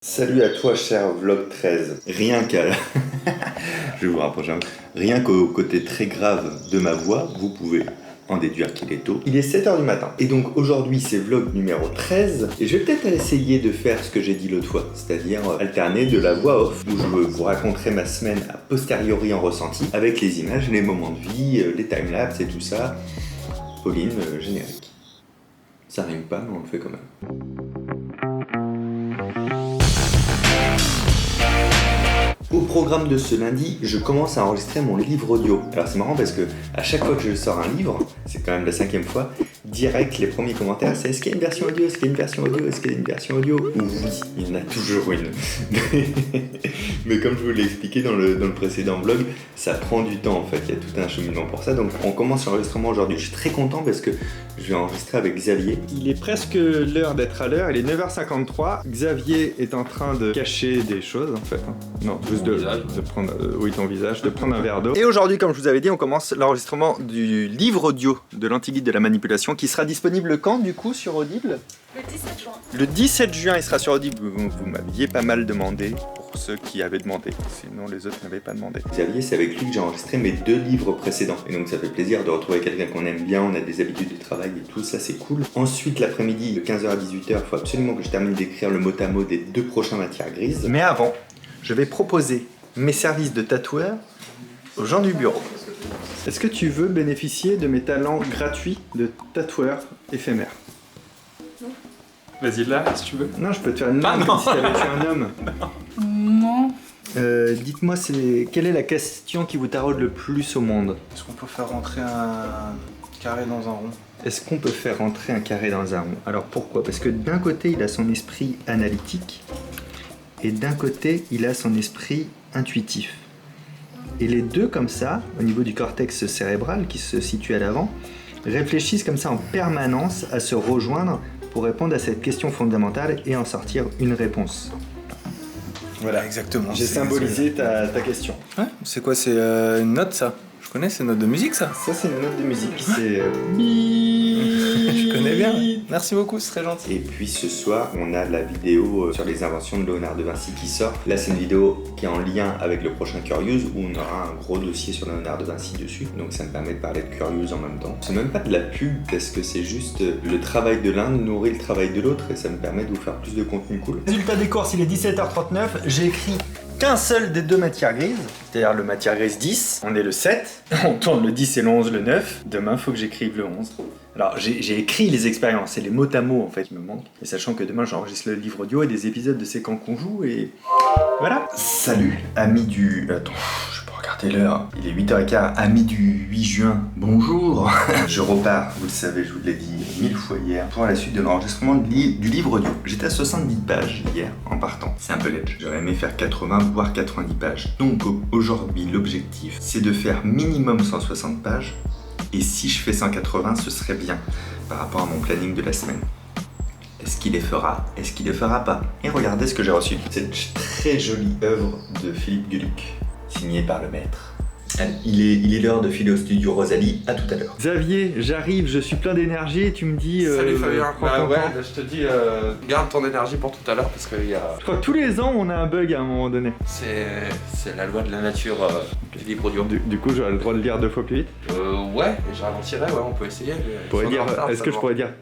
Salut à toi cher Vlog 13. Rien qu'à... Je vais vous rapprocher un peu. Rien qu'au côté très grave de ma voix, vous pouvez en déduire qu'il est tôt. Il est 7h du matin. Et donc aujourd'hui c'est vlog numéro 13. Et je vais peut-être essayer de faire ce que j'ai dit l'autre fois. C'est-à-dire alterner de la voix off, où je vous raconterai ma semaine a posteriori en ressenti, avec les images, les moments de vie, les timelapses et tout ça. Pauline, générique. Ça rime pas mais on le fait quand même. Au programme de ce lundi, je commence à enregistrer mon livre audio. Alors c'est marrant parce que à chaque fois que je sors un livre, c'est quand même la 5e fois, direct les premiers commentaires c'est est-ce qu'il y a une version audio, est-ce qu'il y a une version audio, est-ce qu'il y a une version audio? Oui, il y en a toujours une. Mais comme je vous l'ai expliqué dans le précédent vlog, ça prend du temps en fait, il y a tout un cheminement pour ça. Donc on commence l'enregistrement aujourd'hui. Je suis très content parce que je vais enregistrer avec Xavier. Il est presque l'heure d'être à l'heure, il est 9h53. Xavier est en train de cacher des choses en fait. Non, juste de prendre ton visage, de prendre un verre d'eau. Et aujourd'hui, comme je vous avais dit, on commence l'enregistrement du livre audio de l'Anti-Guide de la manipulation qui sera disponible quand du coup sur Audible ? Le 17 juin. Le 17 juin, il sera sur Audible. Vous m'aviez pas mal demandé, pour ceux qui avaient demandé. Sinon, les autres n'avaient pas demandé. Xavier, c'est avec lui que j'ai enregistré mes 2 livres précédents. Et donc, ça fait plaisir de retrouver quelqu'un qu'on aime bien. On a des habitudes de travail et tout, ça c'est cool. Ensuite, l'après-midi, de 15h à 18h, il faut absolument que je termine d'écrire le mot à mot des 2 prochains matières grises. Mais avant, je vais proposer mes services de tatoueur aux gens du bureau. Est-ce que tu veux bénéficier de mes talents gratuits de tatoueur éphémère ? Vas-y là, si tu veux. Non, je peux te faire une main comme si t'avais tué un homme. Non. Dites-moi, quelle est la question qui vous taraude le plus au monde ? Est-ce qu'on peut faire rentrer un carré dans un rond ? Est-ce qu'on peut faire rentrer un carré dans un rond ? Alors pourquoi ? Parce que d'un côté, il a son esprit analytique et d'un côté, il a son esprit intuitif. Et les deux, comme ça, au niveau du cortex cérébral qui se situe à l'avant, réfléchissent comme ça en permanence à se rejoindre pour répondre à cette question fondamentale et en sortir une réponse. Voilà, exactement. J'ai symbolisé ta question. Ouais, c'est quoi, c'est une note ça ? Je connais, c'est une note de musique ça ? Ça, c'est une note de musique. C'est... Je connais bien. Merci beaucoup, c'est très gentil. Et puis ce soir, on a la vidéo sur les inventions de Léonard de Vinci qui sort. Là, c'est une vidéo qui est en lien avec le prochain Curious où on aura un gros dossier sur Léonard de Vinci dessus. Donc ça me permet de parler de Curious en même temps. C'est même pas de la pub parce que c'est juste le travail de l'un nourrit le travail de l'autre et ça me permet de vous faire plus de contenu cool. Résultat des courses, il est 17h39. J'ai écrit qu'un seul des 2 matières grises, c'est-à-dire le matière grise 10. On est le 7. On tourne le 10 et le 11, le 9. Demain, faut que j'écrive le 11. Alors, j'ai écrit les expériences, c'est les mots à mots en fait qui me manquent. Et sachant que demain, j'enregistre le livre audio et des épisodes de C'est quand qu'on joue et... Voilà. Salut, amis du... Attends, je peux regarder l'heure. Il est 8h15, amis du 8 juin. Bonjour. Je repars, vous le savez, je vous l'ai dit 1000 fois hier, pour la suite de l'enregistrement du livre audio. J'étais à 70 pages hier, en partant. C'est un peu ledge. J'aurais aimé faire 80, voire 90 pages. Donc aujourd'hui, l'objectif, c'est de faire minimum 160 pages. Et si je fais 180, ce serait bien par rapport à mon planning de la semaine. Est-ce qu'il les fera ? Est-ce qu'il les fera pas ? Et regardez ce que j'ai reçu. Cette très jolie œuvre de Philippe Gueluc, signée par le maître. Il est l'heure de filer au studio Rosalie, à tout à l'heure. Xavier, j'arrive, je suis plein d'énergie et tu me dis... Salut Fabien, prends ton temps. je te dis, garde ton énergie pour tout à l'heure parce qu'il y a... Je crois que tous les ans on a un bug à un moment donné. C'est la loi de la nature du livre audio. Du coup j'aurai le droit de lire 2 fois plus vite. Ouais, et je ralentirai, ouais, on peut essayer. Est-ce que je pourrais dire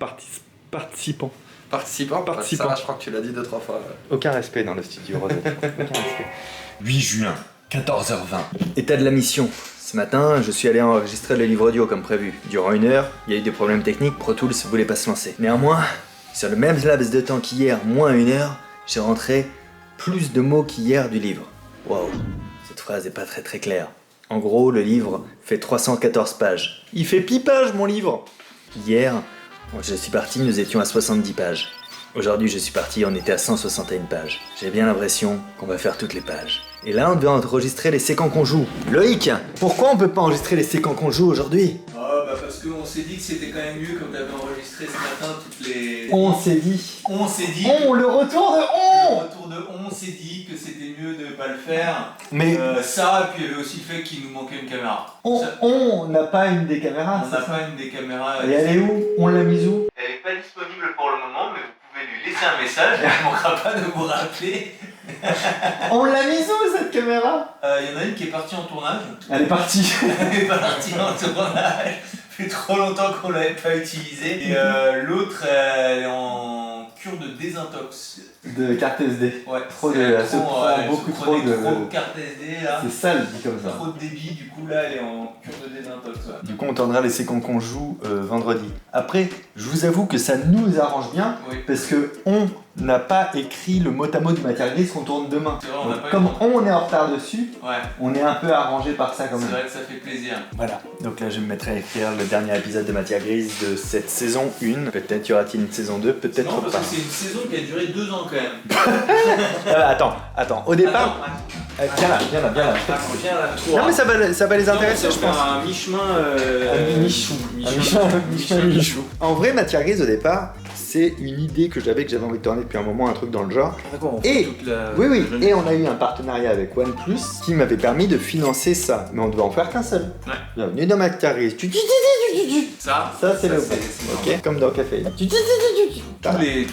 participant ? Participant. Ça va, je crois que tu l'as dit 2-3 fois. Aucun respect dans le studio Rosalie. Aucun respect. 8 juin. 14h20. État de la mission. Ce matin, je suis allé enregistrer le livre audio comme prévu. Durant 1 heure, il y a eu des problèmes techniques, Pro Tools ne voulait pas se lancer. Néanmoins, sur le même laps de temps qu'hier, moins 1 heure, j'ai rentré plus de mots qu'hier du livre. Waouh, cette phrase est pas très claire. En gros, le livre fait 314 pages. Il fait pipage mon livre. Hier, je suis parti, nous étions à 70 pages. Aujourd'hui, je suis parti, on était à 161 pages. J'ai bien l'impression qu'on va faire toutes les pages. Et là, on devait enregistrer les C'est quand qu'on joue. Loïc, pourquoi on peut pas enregistrer les C'est quand qu'on joue aujourd'hui ? Ah bah parce qu'on s'est dit que c'était quand même mieux comme t'avais enregistré ce matin toutes les... On s'est dit. On s'est dit... Le retour de Au retour de on s'est dit que c'était mieux de pas le faire. Mais ça, et puis il y avait aussi le fait qu'il nous manquait une caméra. on n'a pas une des caméras, On n'a pas une des caméras... Et elle est où ? On l'a mise où ? Elle est pas disponible pour le moment, mais vous pouvez lui laisser un message, il ne manquera pas de vous rappeler. On l'a mise où cette caméra? Il y en a une qui est partie en tournage. Elle est partie. Elle est partie en tournage. Ça fait trop longtemps qu'on l'avait pas utilisée. Et l'autre, elle est en cure de désintox. De carte SD. Ouais, Trop de- elle se prend beaucoup trop de- trop de carte SD là. C'est sale dit comme ça. Trop de débit, du coup là elle est en cure de désintox. Ouais. Du coup, on tournera les séquences qu'on joue vendredi. Après, je vous avoue que ça nous arrange bien Oui. parce que on n'a pas écrit le mot à mot du Matière Grise qu'on tourne demain. C'est vrai, on n'a Donc, pas eu comme le temps. on est en retard dessus, Ouais, on est un peu arrangé par ça quand c'est même. vrai que ça fait plaisir. Voilà, donc là je me mettrai à écrire le dernier épisode de Matière Grise de cette saison 1. Peut-être y aura-t-il une saison 2, peut-être Non, parce pas. que c'est une saison qui a duré 2 ans quand même. Attends, au départ. Viens là. Viens là, Non mais ça va les intéresser, je pense. un mi-chemin. Un michou. En vrai, Matière Grise au départ, c'est une idée que j'avais envie de tourner depuis un moment, un truc dans le genre. Et oui, et on a eu un partenariat avec OnePlus qui m'avait permis de financer ça, mais on devait en faire qu'un seul. Ouais. Bienvenue dans Matière Grise. Ça C'est le c'est ok, comme dans Café. Pareil,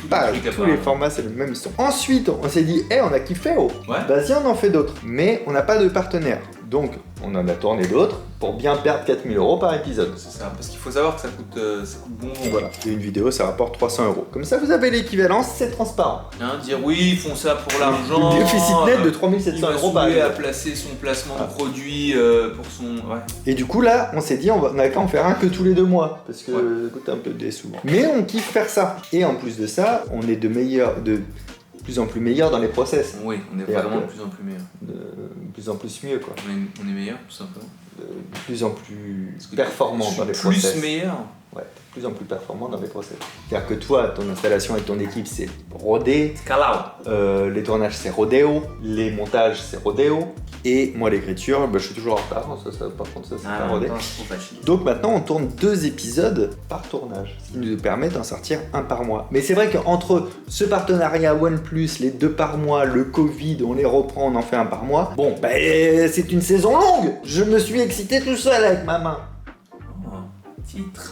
tous les formats, c'est le même son. Ensuite, on s'est dit, on a kiffé, Ouais. vas-y, on en fait d'autres. Mais on n'a pas de partenaire. Donc, on en a tourné d'autres pour bien perdre 4 000 € par épisode. C'est ça, parce qu'il faut savoir que ça coûte bon. Voilà. Et une vidéo, ça rapporte 300 €. Comme ça, vous avez l'équivalence, c'est transparent. Hein, dire oui, ils font ça pour l'argent. Le déficit net de 3 il 700 va € par saouler à épisode. placer son placement de produit pour son. Ouais. Et du coup, là, on s'est dit, on n'a qu'à en faire un que tous les 2 mois. Parce que Ouais. ça coûte un peu des sous. Mais on kiffe faire ça. Et en plus de ça, on est de plus en plus meilleurs dans les process. Oui, on est Et vraiment après de plus en plus meilleur. De plus en plus mieux, quoi. On est meilleur, tout simplement. De plus en plus Parce que performant je dans les suis plus process. meilleur. Ouais, de plus en plus performant dans les process. C'est-à-dire que toi, ton installation avec ton équipe, c'est rodé. Calao. Les tournages, c'est rodéo. Les montages, c'est rodéo. Et moi, l'écriture, je suis toujours en retard. Par contre, ça, c'est pas rodé. c'est trop facile. Donc maintenant, on tourne 2 épisodes par tournage, ce qui nous permet d'en sortir un par mois. Mais c'est vrai qu'entre ce partenariat OnePlus, les 2 par mois, le Covid, on les reprend, on en fait un par mois. Bon, c'est une saison longue. Je me suis excité tout seul avec ma main. Oh, titre.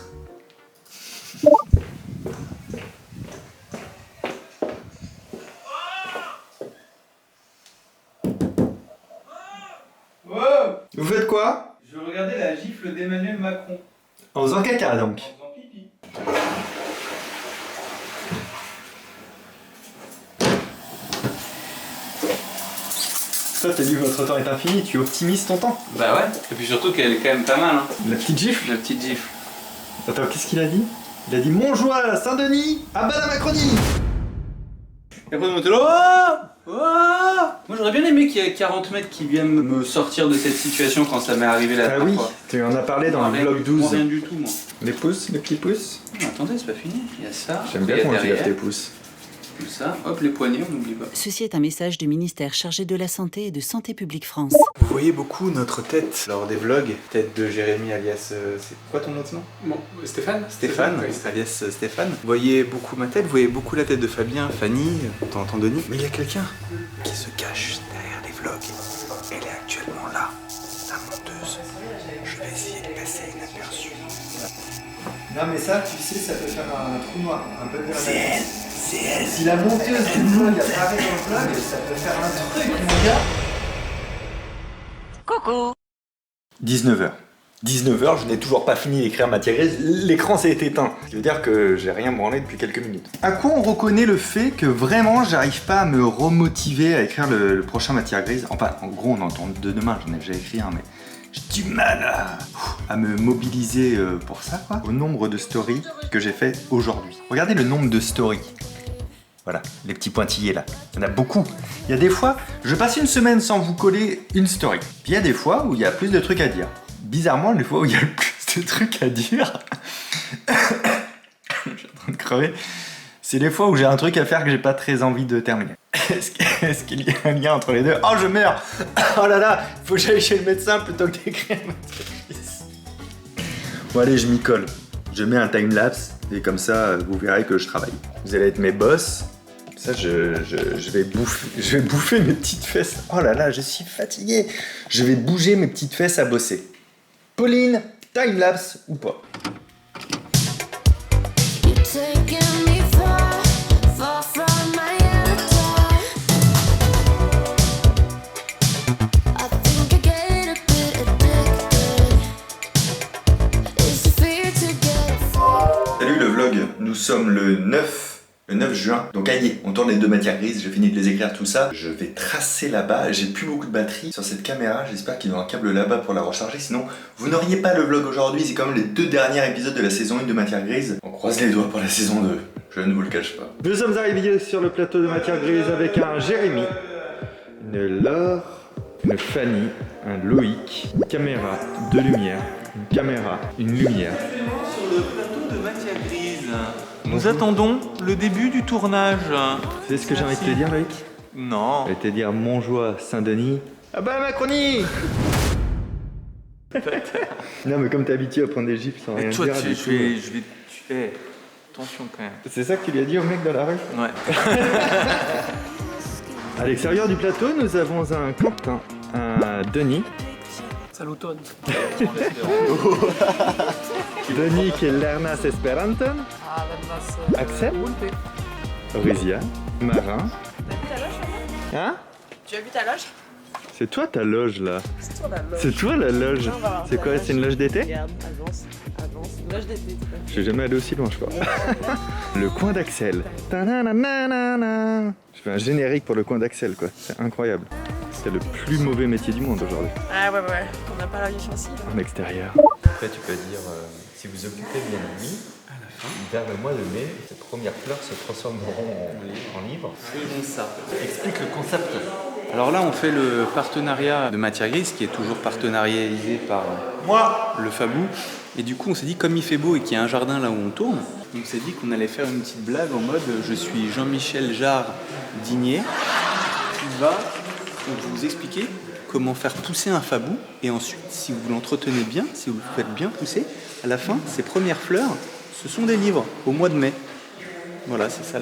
Vous faites quoi? Je veux regarder la gifle d'Emmanuel Macron. En faisant caca, donc. En faisant pipi. Toi, t'as dit votre temps est infini, tu optimises ton temps. Bah ouais. Et puis surtout qu'elle est quand même pas mal, hein. La petite gifle. La petite gifle. Attends, qu'est-ce qu'il a dit? Il a dit Montjoie, Saint-Denis, à bas la Macronie. Et après, on était là. Moi, j'aurais bien aimé qu'il y ait 40 mètres qui viennent me sortir de cette situation quand ça m'est arrivé la Ah dernière oui, fois. tu en as parlé dans le vlog 12. Rien du tout, moi. Les pouces, les petits pouces. Attendez, c'est pas fini. Il y a ça. J'aime il y bien a quand tu lèves derrière, tes pouces. tout ça. Hop, les poignets, on n'oublie pas. Ceci est un message du ministère chargé de la Santé et de Santé publique France. Vous voyez beaucoup notre tête lors des vlogs. Tête de Jérémy alias... c'est quoi ton autre nom? Bon, Stéphane Stéphane, Oui. alias Stéphane. Vous voyez beaucoup ma tête, vous voyez beaucoup la tête de Fabien, Fanny, de temps en temps Denis. Mais il y a quelqu'un qui se cache derrière les vlogs. Elle est actuellement là, la monteuse. Je vais essayer de passer inaperçu. Non mais ça, tu sais, ça peut faire un trou noir, un peu de C'est elle. Si la monteuse du vlog apparaît dans le vlog, ça peut faire un truc, mon gars. Coucou. 19h. 19h, je n'ai toujours pas fini d'écrire Matière Grise, l'écran s'est éteint. Ce qui veut dire que j'ai rien branlé depuis quelques minutes. À quoi on reconnaît le fait que vraiment j'arrive pas à me remotiver à écrire le prochain Matière Grise? Enfin, en gros, on entend de demain, j'en ai déjà écrit un, mais j'ai du mal à me mobiliser pour ça, quoi. Au nombre de stories que j'ai fait aujourd'hui. Regardez le nombre de stories. Voilà, les petits pointillés là. Il y en a beaucoup. Il y a des fois, je passe une semaine sans vous coller une story. Puis il y a des fois où il y a plus de trucs à dire. Bizarrement, les fois où il y a le plus de trucs à dire, je suis en train de crever, c'est les fois où j'ai un truc à faire que j'ai pas très envie de terminer. Est-ce qu'il y a un lien entre les deux? Oh, je meurs! Oh là là, faut que j'aille chez le médecin plutôt que d'écrire ma matrice. Bon allez, je m'y colle. Je mets un time-lapse et comme ça, vous verrez que je travaille. Vous allez être mes boss. Ça, je vais bouffer mes petites fesses. Oh là là, je suis fatigué. Je vais bouger mes petites fesses à bosser. Pauline, time-lapse ou pas? You're taking me far, far sommes le 9 juin, donc aïe, on tourne les 2 matières grises, j'ai fini de les écrire tout ça. Je vais tracer là-bas, j'ai plus beaucoup de batterie sur cette caméra, j'espère qu'il y a un câble là-bas pour la recharger, sinon vous n'auriez pas le vlog aujourd'hui, c'est quand même les 2 derniers épisodes de la saison 1 de matières grises. On croise les doigts pour la saison 2, je ne vous le cache pas. Nous sommes arrivés sur le plateau de matières grises avec un Jérémy, une Laure, une Fanny, un Loïc, une caméra, 2 lumières, une caméra, une lumière. Sur le plateau de matière grise, nous attendons le début du tournage. C'est ce que j'ai envie de te dire, Loïc? Non. Je vais te dire Montjoie, Saint-Denis. Ah bah Macronie. Non mais comme t'es habitué à prendre des gifs sans rien Toi, dire. je vais. Attention quand même. C'est ça que tu lui as dit au mec dans la rue? Ouais. À l'extérieur du plateau, nous avons un Quentin, un Denis. Saluton. Denis qui est Lernas Esperanton. Axel. Orisia. Marin. Hein? Tu as vu ta loge? C'est toi ta loge là. C'est toi la loge. C'est toi la loge. C'est quoi? C'est une loge d'été? Regarde, avance. Loge d'été. Je suis jamais allé aussi loin, je crois. Le coin d'Axel. Ta-na-na-na-na-na. Je fais un générique pour le coin d'Axel, quoi. C'est incroyable. C'est le plus mauvais métier du monde aujourd'hui. Ah ouais, on n'a pas la vie facile. En extérieur. Après, tu peux dire, si vous occupez bien de lui, vers le mois de mai, ces premières fleurs se transformeront en livres. Faisons ça. Explique le concept. Alors là, on fait le partenariat de Matière Grise, qui est toujours partenarialisé par moi, le Fabou. Et du coup, on s'est dit, comme il fait beau et qu'il y a un jardin là où on tourne, on s'est dit qu'on allait faire une petite blague en mode je suis Jean-Michel Jarre Digné, qui va vous expliquer comment faire pousser un Fabou. Et ensuite, si vous l'entretenez bien, si vous le faites bien pousser, à la fin, ces premières fleurs, ce sont des livres au mois de mai. Voilà, c'est ça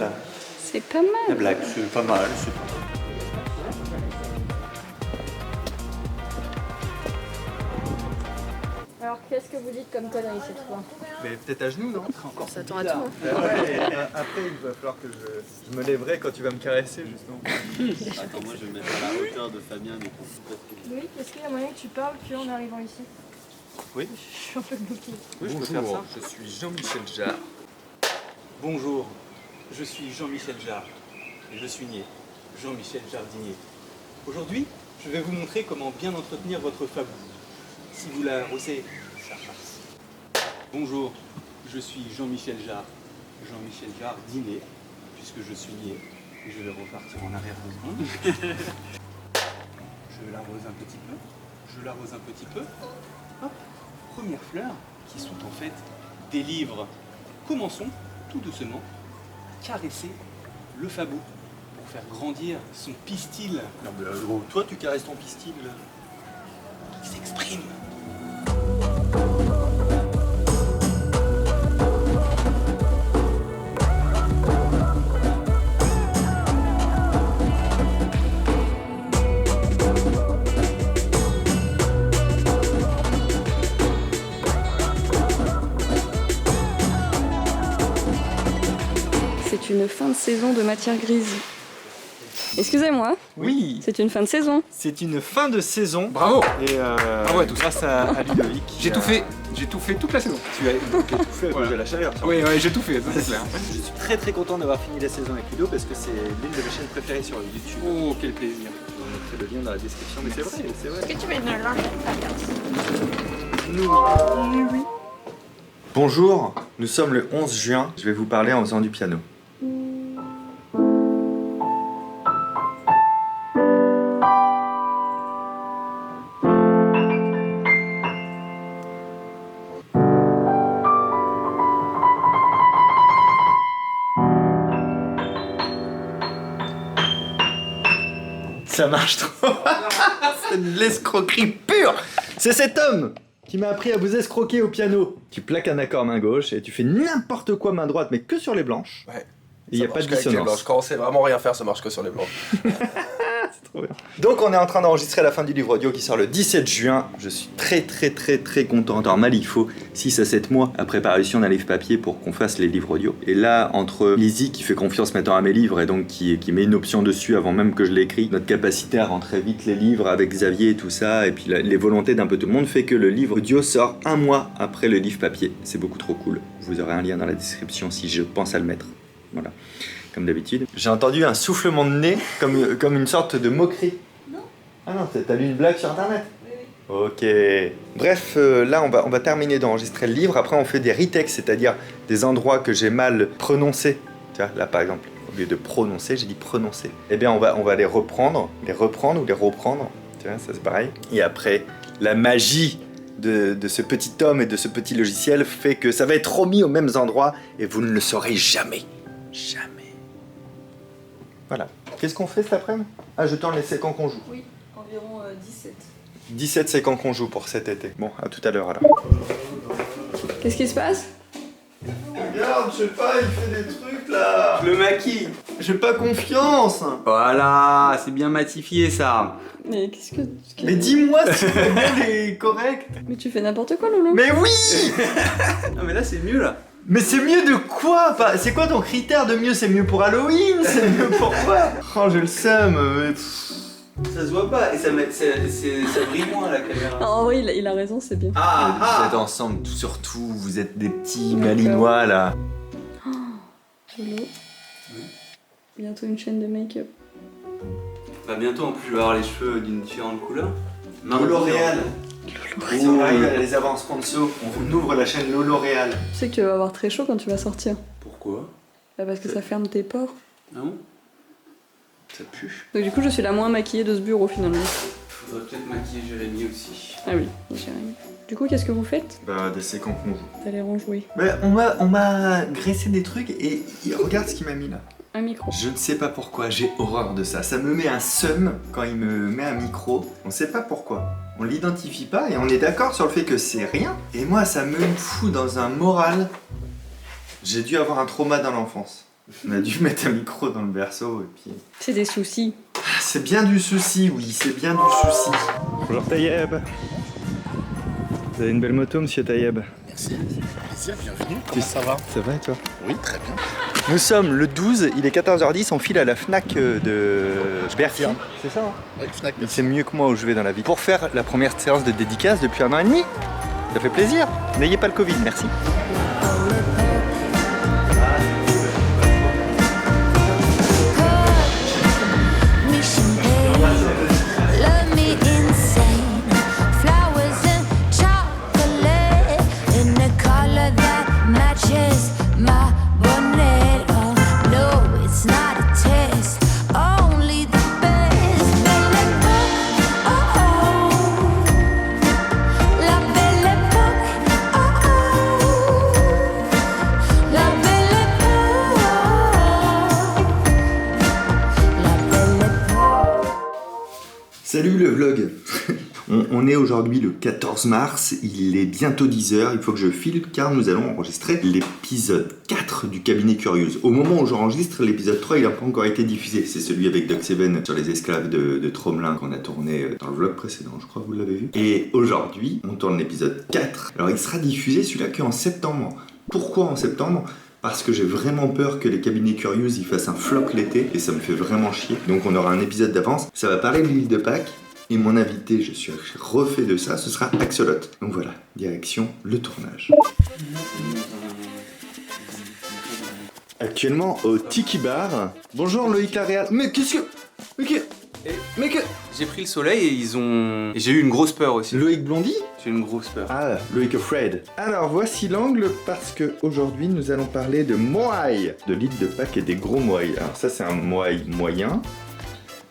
C'est pas mal. la blague. C'est pas mal, c'est pas mal. Alors qu'est-ce que vous dites comme connerie cette fois? Mais peut-être à genoux, non? Ça s'attend à tout. Hein. Après, il va falloir que je me lèverai quand tu vas me caresser, justement. Attends, moi je vais me mettre à la hauteur de Fabien, mais Oui, est-ce qu'il y a moyen que tu parles qu'en arrivant ici? Oui. Je suis un peu bloquée. Oui, je peux faire ça. je suis Jean-Michel Jarre. Bonjour, je suis Jean-Michel Jarre et je suis né Jean-Michel Jardinier. Aujourd'hui, je vais vous montrer comment bien entretenir votre Fabou. Si vous l'arrosez, ça passe. Bonjour, je suis Jean-Michel Jarre Jardinier, puisque je suis né et je vais repartir en arrière 2 secondes. Je l'arrose un petit peu, Hop, premières fleurs qui sont en fait des livres. Commençons tout doucement, caresser le Fabou pour faire grandir son pistil. Non mais gros, toi tu caresses ton pistil là. Il s'exprime. C'est une fin de saison de Matière Grise. Excusez-moi, Oui, c'est une fin de saison. c'est une fin de saison. Bravo. Et ouais, tout ça. grâce à Ludovic. J'ai tout fait toute la saison. Tu as tout fait à cause de la chaleur. Oui, j'ai tout fait, ça c'est clair. Je suis très très content d'avoir fini la saison avec Ludo parce que c'est l'une de mes chaînes préférées sur YouTube. Oh, quel plaisir. Je vous mettrai le lien dans la description, mais c'est vrai, c'est vrai. Est-ce que tu mets une linge? Bonjour, nous sommes le 11 juin. Je vais vous parler en faisant du piano. Ça marche trop. C'est de l'escroquerie pure. C'est cet homme qui m'a appris à vous escroquer au piano. Tu plaques un accord main gauche et tu fais n'importe quoi main droite, mais que sur les blanches. Ouais. Il n'y a pas de Quand dissonance. on sait vraiment rien faire, ça marche que sur les blancs. C'est trop bien. Donc on est en train d'enregistrer la fin du livre audio qui sort le 17 juin. Je suis très content. Normal, il faut 6 à 7 mois après parution d'un livre papier pour qu'on fasse les livres audio. Et là, entre Lizzie qui fait confiance maintenant à mes livres et donc qui met une option dessus avant même que je l'écris, notre capacité à rentrer vite les livres avec Xavier et tout ça, et puis les volontés d'un peu tout le monde fait que le livre audio sort 1 mois après le livre papier. C'est beaucoup trop cool. Vous aurez un lien dans la description si je pense à le mettre. Voilà. Comme d'habitude. J'ai entendu un soufflement de nez, comme une sorte de moquerie. Non. Ah non, t'as lu une blague sur internet? Oui. Ok. Bref, là on va terminer d'enregistrer le livre. Après on fait des retakes, c'est-à-dire des endroits que j'ai mal prononcés. Tu vois, là par exemple, au lieu de prononcer, j'ai dit prononcer. Eh bien on va les reprendre ou les reprendre. Tu vois, ça c'est pareil. Et après, la magie de ce petit homme et de ce petit logiciel fait que ça va être remis aux mêmes endroits et vous ne le saurez jamais. Jamais. Voilà. Qu'est-ce qu'on fait cet après-midi? Ah, je tourne les séquences qu'on joue. Oui, environ 17. 17 séquences qu'on joue pour cet été. Bon, à tout à l'heure alors. Qu'est-ce qui se passe? Regarde, je sais pas, il fait des trucs là. Je le maquille. J'ai pas confiance. Voilà, c'est bien matifié ça. Mais qu'est-ce que... Mais dis-moi si c'est bien et correct. Mais tu fais n'importe quoi, Lolo. Mais oui. Non mais là c'est mieux là. Mais c'est mieux de quoi? C'est quoi ton critère de mieux? C'est mieux pour Halloween? C'est mieux pour quoi? Oh, j'ai le seum. Ça se voit pas et ça brille moins à la caméra. Ah, en vrai, il a raison, c'est bien. Vous êtes ensemble, surtout, vous êtes des petits malinois là. Lolo. Bientôt une chaîne de make-up. Bah bientôt en plus je vais avoir les cheveux d'une différente couleur. L'Oréal. On arrive à les avances sponsor, on ouvre la chaîne L'Oréal. Tu sais que tu vas avoir très chaud quand tu vas sortir. Pourquoi? Bah parce que ça ferme tes pores. Ah bon? Ça pue. Donc du coup, je suis la moins maquillée de ce bureau finalement. Faudrait peut-être maquiller Jérémy aussi. Ah oui, Jérémy. Du coup, qu'est-ce que vous faites? Bah, des séquences qu'on joue. T'as l'air enjoué. Bah, on m'a graissé des trucs et regarde ce qu'il m'a mis là. Un micro. Je ne sais pas pourquoi, j'ai horreur de ça. Ça me met un seum quand il me met un micro. On sait pas pourquoi. On l'identifie pas et on est d'accord sur le fait que c'est rien. Et moi, ça me fout dans un moral. J'ai dû avoir un trauma dans l'enfance. On a dû mettre un micro dans le berceau et puis... C'est des soucis. C'est bien du souci, oui, c'est bien du souci. Bonjour Taïeb. Vous avez une belle moto, monsieur Taïeb. Merci, plaisir, bienvenue. Ça va? Ça va et toi? Oui, très bien. Nous sommes le 12, il est 14h10, on file à la Fnac de Bercy. C'est ça hein? Oui, Fnac. Il sait mieux que moi où je vais dans la vie. Pour faire la première séance de dédicace depuis 1 an et demi. Ça fait plaisir. N'ayez pas le Covid, merci. Salut le vlog. On est aujourd'hui le 14 mars, il est bientôt 10h, il faut que je file car nous allons enregistrer l'épisode 4 du Cabinet Curious. Au moment où j'enregistre, l'épisode 3 il n'a pas encore été diffusé, c'est celui avec Doc Seven sur les esclaves de Tromelin qu'on a tourné dans le vlog précédent, je crois que vous l'avez vu. Et aujourd'hui, on tourne l'épisode 4, alors il sera diffusé celui-là qu'en septembre. Pourquoi en septembre ? Parce que j'ai vraiment peur que les cabinets Curious ils fassent un flop l'été et ça me fait vraiment chier. Donc on aura un épisode d'avance. Ça va parler de l'île de Pâques et mon invité, je suis refait de ça, ce sera Axolot. Donc voilà, direction le tournage. Actuellement au Tiki Bar. Bonjour Loïc Laréal. Mais qu'est-ce que... Mais que... J'ai pris le soleil et j'ai eu une grosse peur aussi. Loïc Blondy ? J'ai eu une grosse peur. Ah, Loïc Afraid. Alors voici l'angle parce que aujourd'hui nous allons parler de moai, de l'île de Pâques et des gros moai. Alors ça c'est un moai moyen,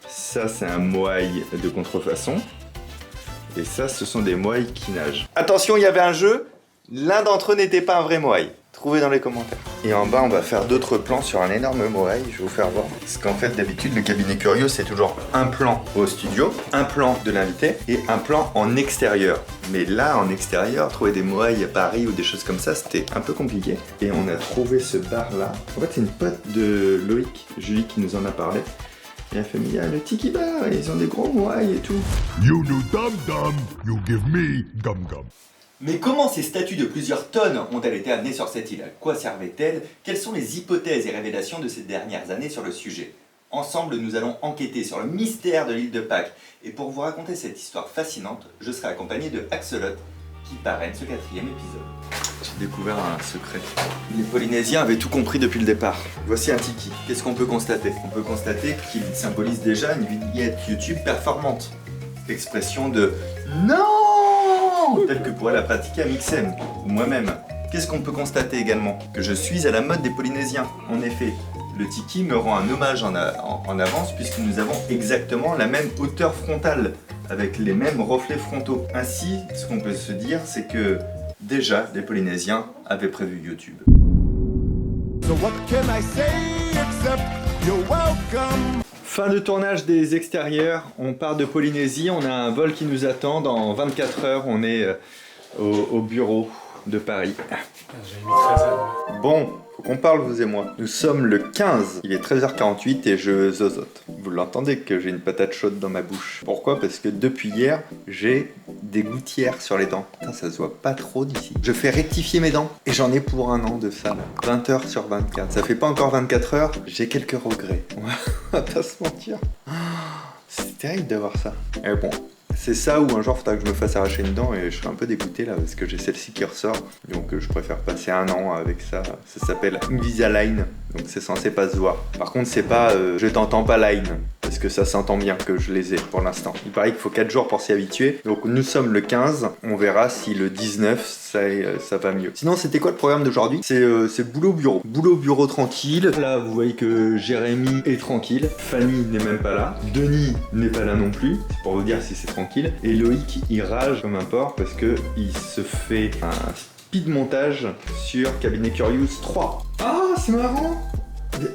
ça c'est un moai de contrefaçon et ça ce sont des moai qui nagent. Attention, il y avait un jeu, l'un d'entre eux n'était pas un vrai moai. Trouvez dans les commentaires. Et en bas, on va faire d'autres plans sur un énorme moai, je vais vous faire voir. Parce qu'en fait, d'habitude, le Cabinet Curieux, c'est toujours un plan au studio, un plan de l'invité et un plan en extérieur. Mais là, en extérieur, trouver des moaïs à Paris ou des choses comme ça, c'était un peu compliqué. Et on a trouvé ce bar-là. En fait, c'est une pote de Loïc, Julie, qui nous en a parlé. Et la famille, le tiki bar, ils ont des gros moailles et tout. You do dum dum, you give me gum gum. Mais comment ces statues de plusieurs tonnes ont-elles été amenées sur cette île? À quoi servaient-elles? Quelles sont les hypothèses et révélations de ces dernières années sur le sujet? Ensemble, nous allons enquêter sur le mystère de l'île de Pâques. Et pour vous raconter cette histoire fascinante, je serai accompagné de Axolot, qui parraine ce 4e épisode. J'ai découvert un secret. Les Polynésiens avaient tout compris depuis le départ. Voici un tiki. Qu'est-ce qu'on peut constater? On peut constater qu'il symbolise déjà une vignette YouTube performante. L'expression de « Non !» telle que pourrait la pratiquer Amixem, ou moi-même. Qu'est-ce qu'on peut constater également? Que je suis à la mode des Polynésiens. En effet, le tiki me rend un hommage en avance puisque nous avons exactement la même hauteur frontale, avec les mêmes reflets frontaux. Ainsi, ce qu'on peut se dire, c'est que déjà, les Polynésiens avaient prévu YouTube. So what can I say except you're welcome? Fin de tournage des extérieurs, on part de Polynésie, on a un vol qui nous attend, dans 24 heures on est au bureau de Paris. J'ai mis 13 heures. Bon, faut qu'on parle vous et moi. Nous sommes le 15, il est 13h48 et je zozote. Vous l'entendez que j'ai une patate chaude dans ma bouche. Pourquoi? Parce que depuis hier, j'ai des gouttières sur les dents. Putain, ça se voit pas trop d'ici. Je fais rectifier mes dents et j'en ai pour un an de ça là. 20 heures sur 24. Ça fait pas encore 24 heures, j'ai quelques regrets. On va pas se mentir. C'est terrible d'avoir ça. Et bon, c'est ça où un jour il faudra que je me fasse arracher une dent et je serai un peu dégoûté là parce que j'ai celle-ci qui ressort. Donc je préfère passer un an avec ça. Ça s'appelle Invisalign. Donc c'est censé pas se voir. Par contre c'est pas je t'entends pas line. Parce que ça s'entend bien que je les ai pour l'instant. Il paraît qu'il faut 4 jours pour s'y habituer. Donc nous sommes le 15. On verra si le 19 ça va mieux. Sinon c'était quoi le programme d'aujourd'hui? C'est boulot bureau. Boulot bureau tranquille. Là vous voyez que Jérémy est tranquille. Fanny n'est même pas là. Denis n'est pas là non plus. C'est pour vous dire si c'est tranquille. Et Loïc il rage comme un porc parce que il se fait un speed montage sur Cabinet Curious 3. Ah c'est marrant.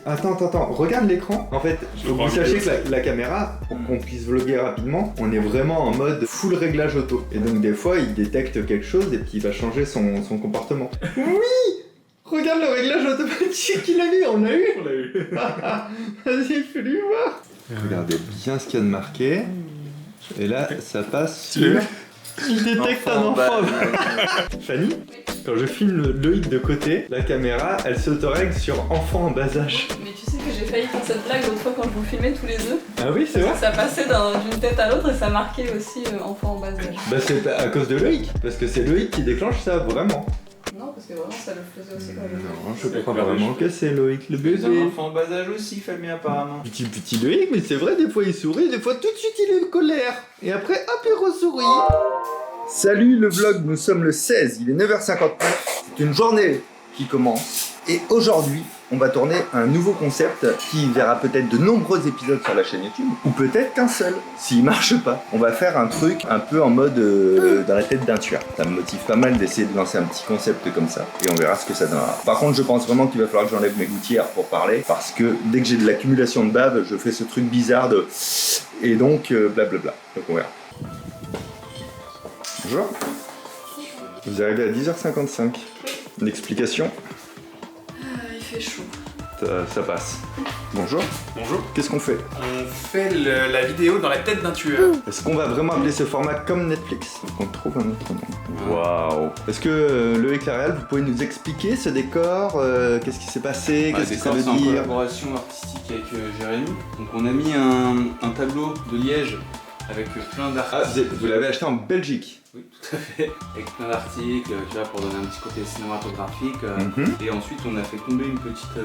Attends, regarde l'écran. En fait, vous sachez que la caméra, pour qu'on puisse vlogger rapidement, on est vraiment en mode full réglage auto. Et donc des fois, il détecte quelque chose et puis il va changer son comportement. Oui! Regarde le réglage automatique qu'il a mis, on l'a eu. Vas-y, fais-lui voir. Regardez bien ce qu'il y a de marqué. Et là, ça passe sur... Il détecte un enfant. Fanny, quand je filme Loïc de côté, la caméra, elle s'autorègle sur enfant en bas âge. Mais tu sais que j'ai failli faire cette blague l'autre fois quand je vous filmais tous les deux. Ah oui, c'est vrai. Ça passait d'une tête à l'autre et ça marquait aussi enfant en bas âge. Bah c'est à cause de Loïc, parce que c'est Loïc qui déclenche ça, vraiment. Non, parce que vraiment ça le faisait aussi quand je Non, je crois vraiment que c'est Loïc le bébé. Les enfants en bas âge aussi, Fabien apparemment. Petit Loïc, mais c'est vrai, des fois il sourit, des fois tout de suite il est en colère. Et après, hop, il ressourit. Salut le vlog, nous sommes le 16, il est 9h59. C'est une journée qui commence. Et aujourd'hui, on va tourner un nouveau concept qui verra peut-être de nombreux épisodes sur la chaîne YouTube, ou peut-être qu'un seul, s'il marche pas. On va faire un truc un peu en mode dans la tête d'un tueur. Ça me motive pas mal d'essayer de lancer un petit concept comme ça, et on verra ce que ça donnera. Par contre, je pense vraiment qu'il va falloir que j'enlève mes gouttières pour parler, parce que dès que j'ai de l'accumulation de bave, je fais ce truc bizarre de... Et donc, blablabla. Donc on verra. Bonjour. Vous arrivez à 10h55. L'explication? Il fait chaud. Ça passe. Bonjour. Bonjour. Qu'est-ce qu'on fait? On fait la vidéo dans la tête d'un tueur. Est-ce qu'on va vraiment appeler ce format comme Netflix? On trouve un autre nom. Waouh. Est-ce que Loïc Laréal, vous pouvez nous expliquer ce décor? Qu'est-ce qui s'est passé? Qu'est-ce que ça veut C'est en dire? collaboration artistique avec Jérémy. Donc on a mis un tableau de Liège avec plein d'articles. Ah, vous l'avez acheté en Belgique? Oui, tout à fait. Avec plein d'articles, tu vois, pour donner un petit côté cinématographique. Et ensuite, on a fait tomber une petite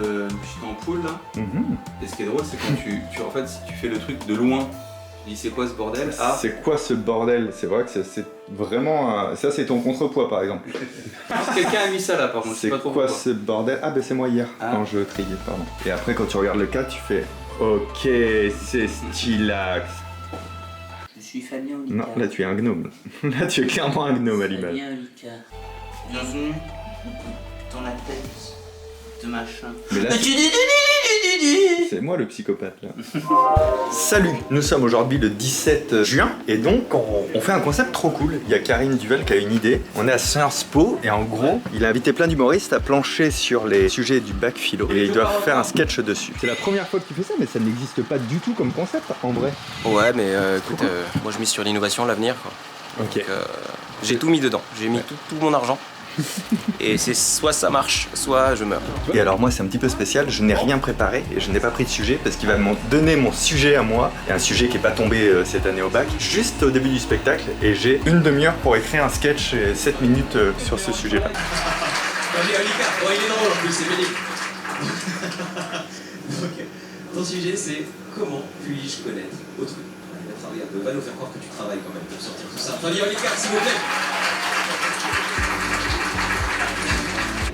ampoule là. Et ce qui est drôle, c'est quand en fait, si tu fais le truc de loin, tu dis c'est quoi ce bordel? C'est quoi ce bordel? C'est vrai que c'est vraiment ça, c'est ton contrepoids par exemple. Quelqu'un a mis ça là, par contre. C'est quoi ce bordel? Ah, ben c'est moi hier, quand je triais, pardon. Et après, quand tu regardes le cas, tu fais ok, c'est stylax. Je suis Fabien Olicard. Non, là tu es un gnome. Là tu es clairement un gnome à l'image. Fabien Olicard. Bienvenue dans la tête de machin. Mais là, C'est moi le psychopathe là. Salut, nous sommes aujourd'hui le 17 juin et donc on fait un concept trop cool. Il y a Karine Duvel qui a une idée. On est à Sciences Po et en gros, il a invité plein d'humoristes à plancher sur les sujets du bac philo et ils doivent faire un sketch dessus. C'est la première fois que tu fais ça, mais ça n'existe pas du tout comme concept en vrai. Ouais, mais écoute, moi je mise sur l'innovation, l'avenir quoi. Ok. Donc, j'ai tout mis dedans, j'ai mis tout mon argent. Et c'est soit ça marche, soit je meurs. Et alors moi c'est un petit peu spécial, je n'ai rien préparé et je n'ai pas pris de sujet parce qu'il va me donner mon sujet à moi, et un sujet qui n'est pas tombé cette année au bac, juste au début du spectacle, et j'ai une demi-heure pour écrire un sketch et 7 minutes sur ce sujet-là. Il est drôle en plus, c'est béni. Donc, ton sujet c'est comment puis-je connaître autrui. Regarde, va nous faire croire que tu travailles quand même pour sortir tout ça. Fabien Olicard, s'il vous plaît.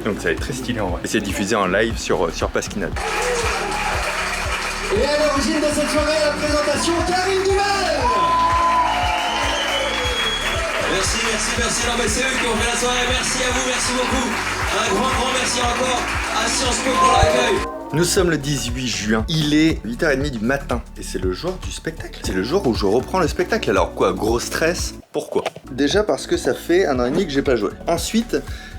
Donc ça va être très stylé en vrai. Et c'est diffusé en live sur Pasquinade. Et à l'origine de cette soirée, la présentation, Karine Duvel. Merci. Non mais c'est eux qui ont fait la soirée. Merci à vous, merci beaucoup. Un grand merci encore à Sciences Po pour l'accueil. Nous sommes le 18 juin, il est 8h30 du matin et c'est le jour du spectacle. C'est le jour où je reprends le spectacle. Alors quoi, gros stress? Pourquoi? Déjà parce que ça fait 1 an et demi que j'ai pas joué. Ensuite,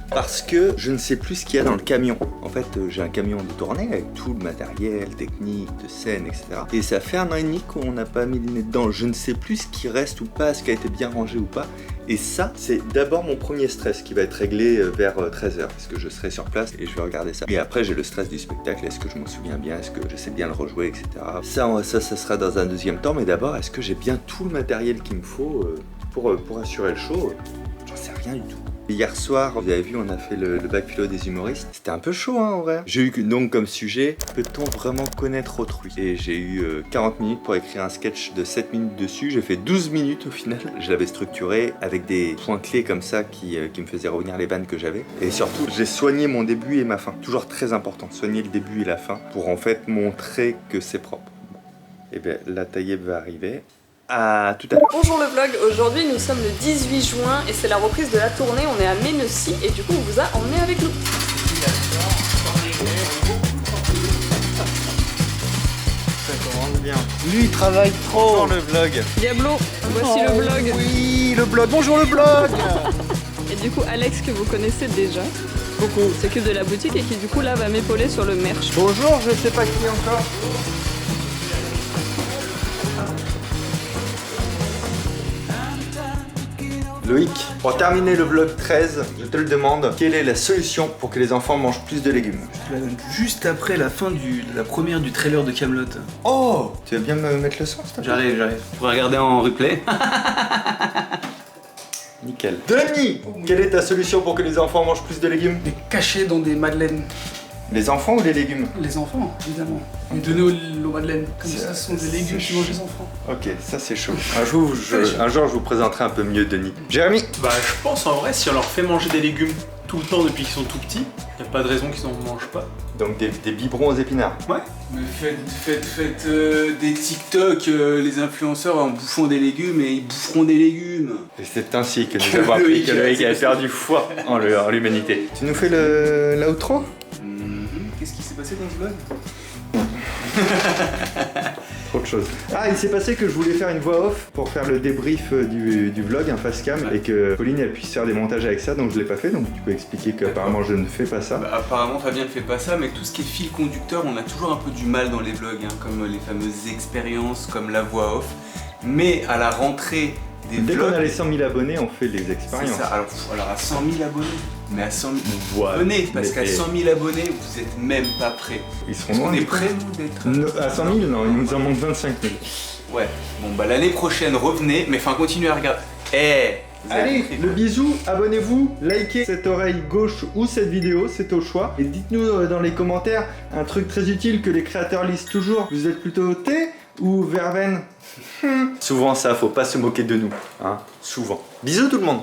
parce que je ne sais plus ce qu'il y a dans le camion. En fait, j'ai un camion de tournée avec tout le matériel, technique, de scène, etc. Et ça fait 1 an et demi qu'on n'a pas mis les nez dedans. Je ne sais plus ce qui reste ou pas, ce qui a été bien rangé ou pas. Et ça, c'est d'abord mon premier stress qui va être réglé vers 13h. Parce que je serai sur place et je vais regarder ça. Et après, j'ai le stress du spectacle. Est-ce que je m'en souviens bien? Est-ce que je sais bien le rejouer, etc. Ça sera dans un deuxième temps. Mais d'abord, est-ce que j'ai bien tout le matériel qu'il me faut pour assurer le show? J'en sais rien du tout. Hier soir, vous avez vu, on a fait le bac philo des humoristes. C'était un peu chaud, hein, en vrai. J'ai eu donc comme sujet, peut-on vraiment connaître autrui? Et j'ai eu 40 minutes pour écrire un sketch de 7 minutes dessus. J'ai fait 12 minutes au final. Je l'avais structuré avec des points clés comme ça qui me faisaient revenir les vannes que j'avais. Et surtout, j'ai soigné mon début et ma fin. Toujours très important, soigner le début et la fin pour en fait montrer que c'est propre. Et bien, la taillette va arriver. À tout à l'heure. Bonjour le vlog, aujourd'hui nous sommes le 18 juin et c'est la reprise de la tournée, on est à Mennecy et du coup on vous a emmené avec nous. Ça commence bien. Lui il travaille trop. Bonjour le vlog. Diablo, voici le vlog. Oui, le blog, bonjour le blog. Et du coup Alex que vous connaissez déjà, coucou, s'occupe de la boutique et qui du coup là va m'épauler sur le merch. Bonjour, je sais pas qui encore. Loïc, pour terminer le vlog 13, je te le demande, quelle est la solution pour que les enfants mangent plus de légumes? Je te la donne juste après la fin de la première du trailer de Kaamelott. Oh, tu veux bien me mettre le son, s'il te plaît? J'arrive. Vous pourrez regarder en replay. Nickel. Denis, quelle est ta solution pour que les enfants mangent plus de légumes? Les cacher dans des madeleines. Les enfants ou les légumes? Les enfants, évidemment. Les donner aux madeleines. Comme ça, ce sont des légumes qui mangent les enfants. Ok, ça c'est chaud. Un jour, je vous présenterai un peu mieux Denis. Jérémy? Bah, je pense en vrai, si on leur fait manger des légumes tout le temps depuis qu'ils sont tout petits, y a pas de raison qu'ils n'en mangent pas. Donc des biberons aux épinards? Ouais. Mais faites des TikTok, les influenceurs en bouffant des légumes et ils boufferont des légumes. Et c'est ainsi que nous avons appris que Loïc avait perdu foi en l'humanité. Tu nous fais l'outro? Qu'est-ce qui s'est passé dans ce vlog? Trop de choses. Ah, il s'est passé que je voulais faire une voix off pour faire le débrief du vlog, un face cam, et que Pauline elle puisse faire des montages avec ça, donc je l'ai pas fait, donc tu peux expliquer qu'apparemment je ne fais pas ça. Bah, apparemment Fabien ne fait pas ça, mais tout ce qui est fil conducteur, on a toujours un peu du mal dans les vlogs, hein, comme les fameuses expériences, comme la voix off. Mais à la rentrée des Dès vlogs... qu'on a les 100 000 abonnés, on fait les expériences. C'est ça, alors à 100 000 abonnés. Mais à 100 000... Voilà. Venez, parce qu'à 100 000 abonnés, vous êtes même pas prêts. Ils seront loin. On est prêts, nous, d'être... À 100 000, non, il nous en manque 25 000. Ouais, bon bah l'année prochaine, revenez, mais enfin continuez à regarder. Allez, le bisou, abonnez-vous, likez cette oreille gauche ou cette vidéo, c'est au choix. Et dites-nous dans les commentaires un truc très utile que les créateurs lisent toujours. Vous êtes plutôt thé ou verveine? Souvent ça, faut pas se moquer de nous, hein, souvent. Bisous tout le monde.